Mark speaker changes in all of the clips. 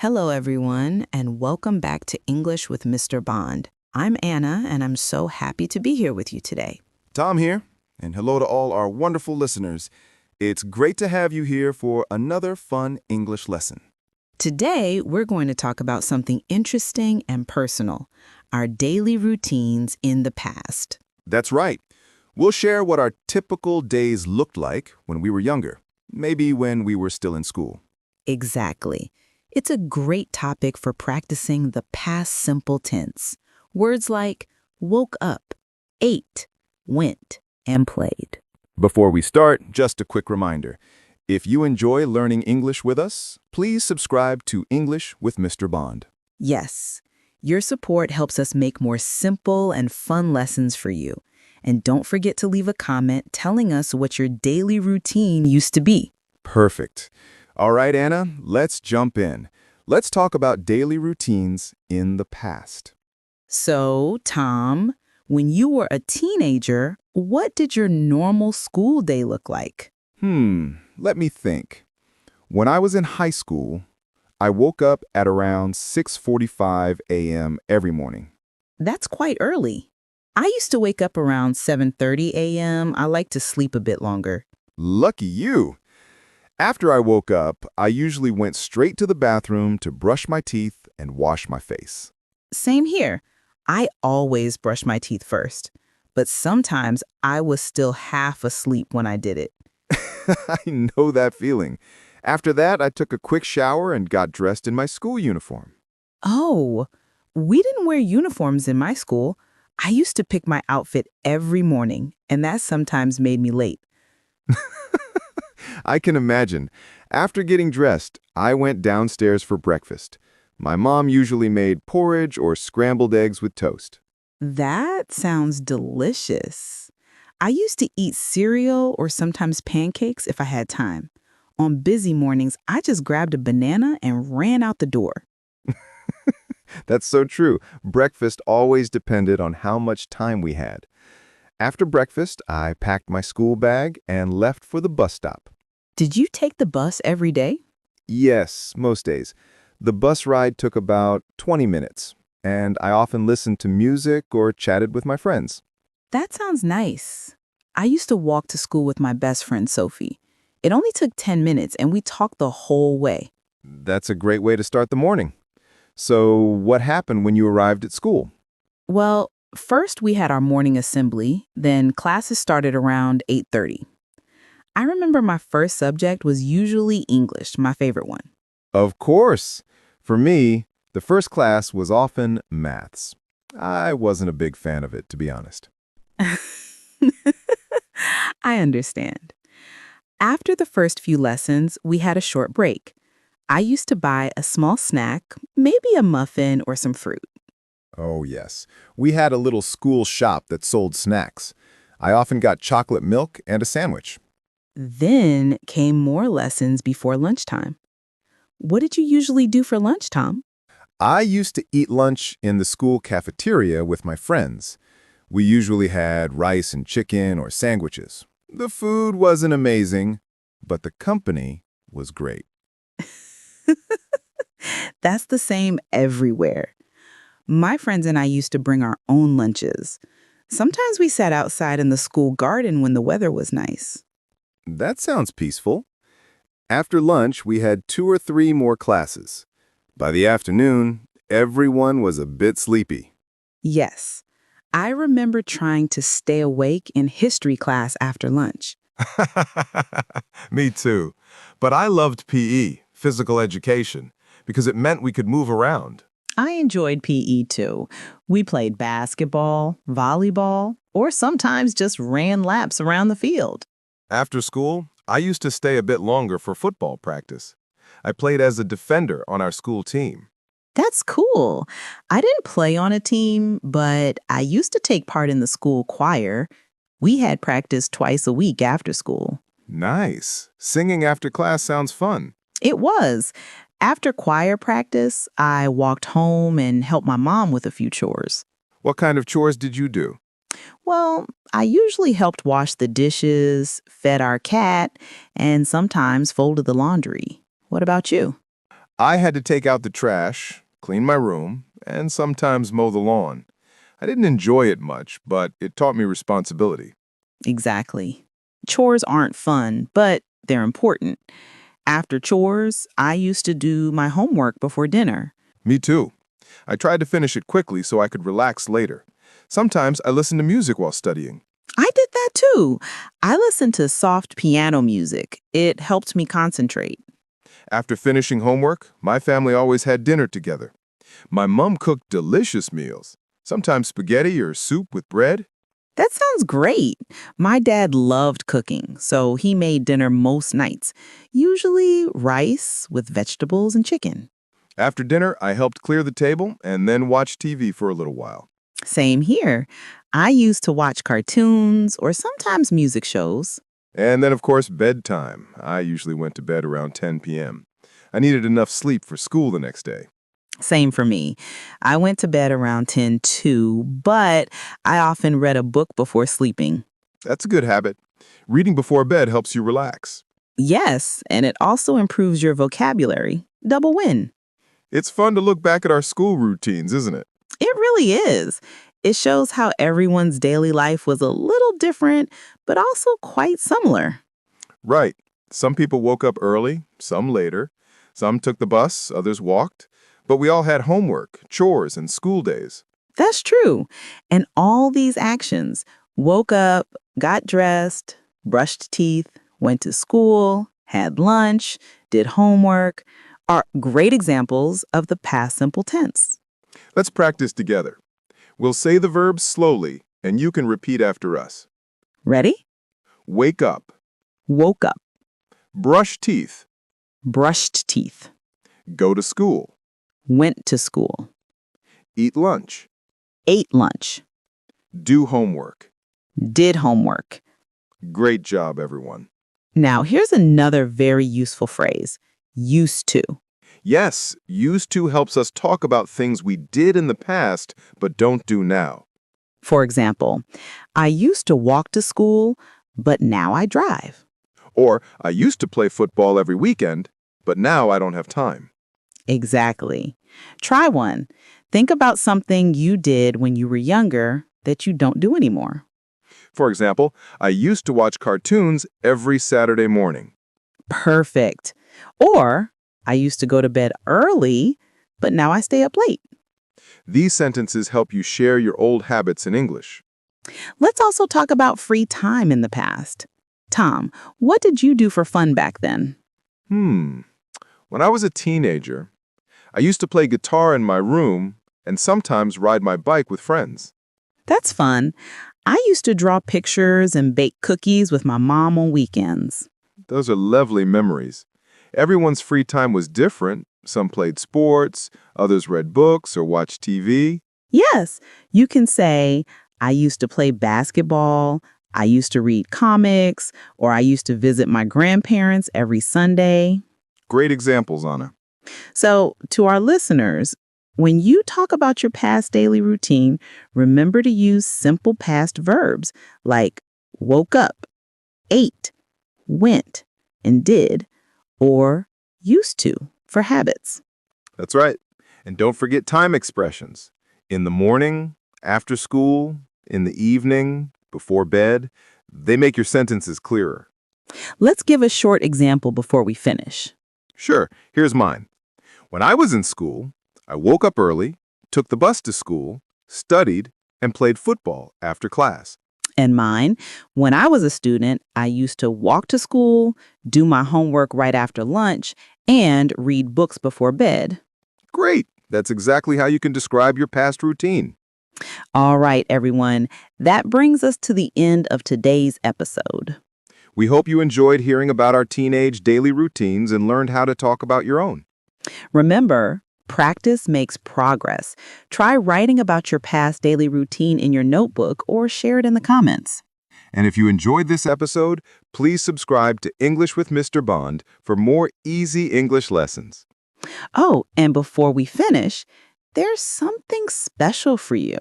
Speaker 1: Hello, everyone, and welcome back to English with Mr. Bond. I'm Anna, and I'm so happy to be here with you today.
Speaker 2: Tom here, and hello to all our wonderful listeners. It's great to have you here for another fun English lesson.
Speaker 1: Today, we're going to talk about something interesting and personal, our daily routines in the past.
Speaker 2: That's right. We'll share what our typical days looked like when we were younger, maybe when we were still in school.
Speaker 1: Exactly. It's a great topic for practicing the past simple tense. Words like woke up, ate, went, and played.
Speaker 2: Before we start, just a quick reminder. If you enjoy learning English with us, please subscribe to English with Mr. Bond.
Speaker 1: Yes, your support helps us make more simple and fun lessons for you. And don't forget to leave a comment telling us what your daily routine used to be.
Speaker 2: Perfect. All right, Anna, let's jump in. Let's talk about daily routines in the past.
Speaker 1: So, Tom, when you were a teenager, what did your normal school day look like?
Speaker 2: Let me think. When I was in high school, I woke up at around 6:45 a.m. every morning.
Speaker 1: That's quite early. I used to wake up around 7:30 a.m. I like to sleep a bit longer.
Speaker 2: Lucky you! After I woke up, I usually went straight to the bathroom to brush my teeth and wash my face.
Speaker 1: Same here. I always brush my teeth first, but sometimes I was still half asleep when I did it.
Speaker 2: I know that feeling. After that, I took a quick shower and got dressed in my school uniform.
Speaker 1: Oh, we didn't wear uniforms in my school. I used to pick my outfit every morning, and that sometimes made me late.
Speaker 2: I can imagine. After getting dressed, I went downstairs for breakfast. My mom usually made porridge or scrambled eggs with toast.
Speaker 1: That sounds delicious. I used to eat cereal or sometimes pancakes if I had time. On busy mornings, I just grabbed a banana and ran out the door.
Speaker 2: That's so true. Breakfast always depended on how much time we had. After breakfast, I packed my school bag and left for the bus stop.
Speaker 1: Did you take the bus every day?
Speaker 2: Yes, most days. The bus ride took about 20 minutes, and I often listened to music or chatted with my friends.
Speaker 1: That sounds nice. I used to walk to school with my best friend, Sophie. It only took 10 minutes, and we talked the whole way.
Speaker 2: That's a great way to start the morning. So, what happened when you arrived at school?
Speaker 1: Well, first we had our morning assembly, then classes started around 8:30. I remember my first subject was usually English, my favorite one.
Speaker 2: Of course. For me, the first class was often maths. I wasn't a big fan of it, to be honest.
Speaker 1: I understand. After the first few lessons, we had a short break. I used to buy a small snack, maybe a muffin or some fruit.
Speaker 2: Oh, yes. We had a little school shop that sold snacks. I often got chocolate milk and a sandwich.
Speaker 1: Then came more lessons before lunchtime. What did you usually do for lunch, Tom?
Speaker 2: I used to eat lunch in the school cafeteria with my friends. We usually had rice and chicken or sandwiches. The food wasn't amazing, but the company was great.
Speaker 1: That's the same everywhere. My friends and I used to bring our own lunches. Sometimes we sat outside in the school garden when the weather was nice.
Speaker 2: That sounds peaceful. After lunch, we had 2 or 3 more classes. By the afternoon, everyone was a bit sleepy.
Speaker 1: Yes, I remember trying to stay awake in history class after lunch.
Speaker 3: Me too. But I loved PE, physical education, because it meant we could move around.
Speaker 1: I enjoyed PE too. We played basketball, volleyball, or sometimes just ran laps around the field.
Speaker 3: After school, I used to stay a bit longer for football practice. I played as a defender on our school team.
Speaker 1: That's cool. I didn't play on a team, but I used to take part in the school choir. We had practice twice a week after school.
Speaker 3: Nice. Singing after class sounds fun.
Speaker 1: It was. After choir practice, I walked home and helped my mom with a few chores.
Speaker 3: What kind of chores did you do?
Speaker 1: Well, I usually helped wash the dishes, fed our cat, and sometimes folded the laundry. What about you?
Speaker 3: I had to take out the trash, clean my room, and sometimes mow the lawn. I didn't enjoy it much, but it taught me responsibility.
Speaker 1: Exactly. Chores aren't fun, but they're important. After chores, I used to do my homework before dinner.
Speaker 3: Me too. I tried to finish it quickly so I could relax later. Sometimes I listened to music while studying.
Speaker 1: I did that too. I listened to soft piano music. It helped me concentrate.
Speaker 3: After finishing homework, my family always had dinner together. My mom cooked delicious meals, sometimes spaghetti or soup with bread.
Speaker 1: That sounds great. My dad loved cooking, so he made dinner most nights, usually rice with vegetables and chicken.
Speaker 3: After dinner, I helped clear the table and then watched TV for a little while.
Speaker 1: Same here. I used to watch cartoons or sometimes music shows.
Speaker 3: And then, of course, bedtime. I usually went to bed around 10 p.m. I needed enough sleep for school the next day.
Speaker 1: Same for me. I went to bed around 10 too, but I often read a book before sleeping.
Speaker 3: That's a good habit. Reading before bed helps you relax.
Speaker 1: Yes, and it also improves your vocabulary. Double win.
Speaker 3: It's fun to look back at our school routines, isn't it?
Speaker 1: It really is. It shows how everyone's daily life was a little different, but also quite similar.
Speaker 3: Right. Some people woke up early, some later. Some took the bus, others walked. But we all had homework, chores, and school days.
Speaker 1: That's true. And all these actions woke up, got dressed, brushed teeth, went to school, had lunch, did homework are great examples of the past simple tense.
Speaker 3: Let's practice together. We'll say the verbs slowly, and you can repeat after us.
Speaker 1: Ready?
Speaker 3: Wake up,
Speaker 1: Woke up,
Speaker 3: brush teeth,
Speaker 1: brushed teeth,
Speaker 3: go to school,
Speaker 1: went to school,
Speaker 3: eat lunch,
Speaker 1: ate lunch,
Speaker 3: do homework.
Speaker 1: did homework.
Speaker 3: Great job, everyone.
Speaker 1: Now, here's another very useful phrase used to.
Speaker 3: Yes, used to helps us talk about things we did in the past but don't do now.
Speaker 1: For example, I used to walk to school, but now I drive.
Speaker 3: Or, I used to play football every weekend, but now I don't have time.
Speaker 1: Exactly. Try one. Think about something you did when you were younger that you don't do anymore.
Speaker 3: For example, I used to watch cartoons every Saturday morning.
Speaker 1: Perfect. Or, I used to go to bed early, but now I stay up late.
Speaker 3: These sentences help you share your old habits in English.
Speaker 1: Let's also talk about free time in the past. Tom, what did you do for fun back then?
Speaker 3: When I was a teenager, I used to play guitar in my room and sometimes ride my bike with friends.
Speaker 1: That's fun. I used to draw pictures and bake cookies with my mom on weekends.
Speaker 3: Those are lovely memories. Everyone's free time was different. Some played sports, others read books or watched TV.
Speaker 1: Yes, you can say, I used to play basketball, I used to read comics, or I used to visit my grandparents every Sunday.
Speaker 3: Great examples, Anna.
Speaker 1: So, to our listeners, when you talk about your past daily routine, remember to use simple past verbs like woke up, ate, went, and did, or used to for habits.
Speaker 3: That's right. And don't forget time expressions. In the morning, after school, in the evening, before bed. They make your sentences clearer.
Speaker 1: Let's give a short example before we finish.
Speaker 3: Sure, here's mine. When I was in school, I woke up early, took the bus to school, studied, and played football after class.
Speaker 1: And mine, when I was a student, I used to walk to school, do my homework right after lunch, and read books before bed.
Speaker 3: Great! That's exactly how you can describe your past routine.
Speaker 1: All right, everyone. That brings us to the end of today's episode.
Speaker 3: We hope you enjoyed hearing about our teenage daily routines and learned how to talk about your own.
Speaker 1: Remember, practice makes progress. Try writing about your past daily routine in your notebook or share it in the comments.
Speaker 3: And if you enjoyed this episode, please subscribe to English with Mr. Bond for more easy English lessons.
Speaker 1: Oh, and before we finish, there's something special for you.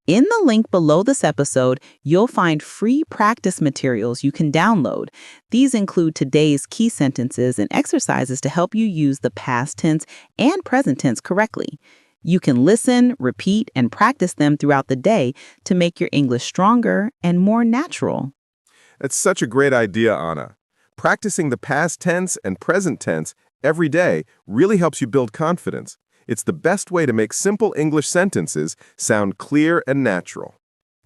Speaker 1: In the link below this episode, you'll find free practice materials you can download. These include today's key sentences and exercises to help you use the past tense and present tense correctly. You can listen, repeat, and practice them throughout the day to make your English stronger and more natural.
Speaker 3: That's such a great idea, Anna. Practicing the past tense and present tense every day really helps you build confidence. It's the best way to make simple English sentences sound clear and natural.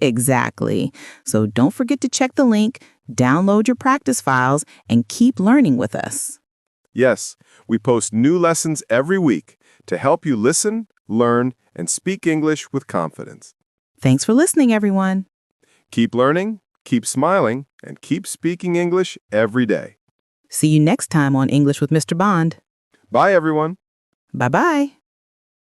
Speaker 1: Exactly. So don't forget to check the link, download your practice files, and keep learning with us.
Speaker 3: Yes, we post new lessons every week to help you listen, learn, and speak English with confidence.
Speaker 1: Thanks for listening, everyone.
Speaker 3: Keep learning, keep smiling, and keep speaking English every day.
Speaker 1: See you next time on English with Mr. Bond.
Speaker 3: Bye, everyone.
Speaker 1: Bye-bye.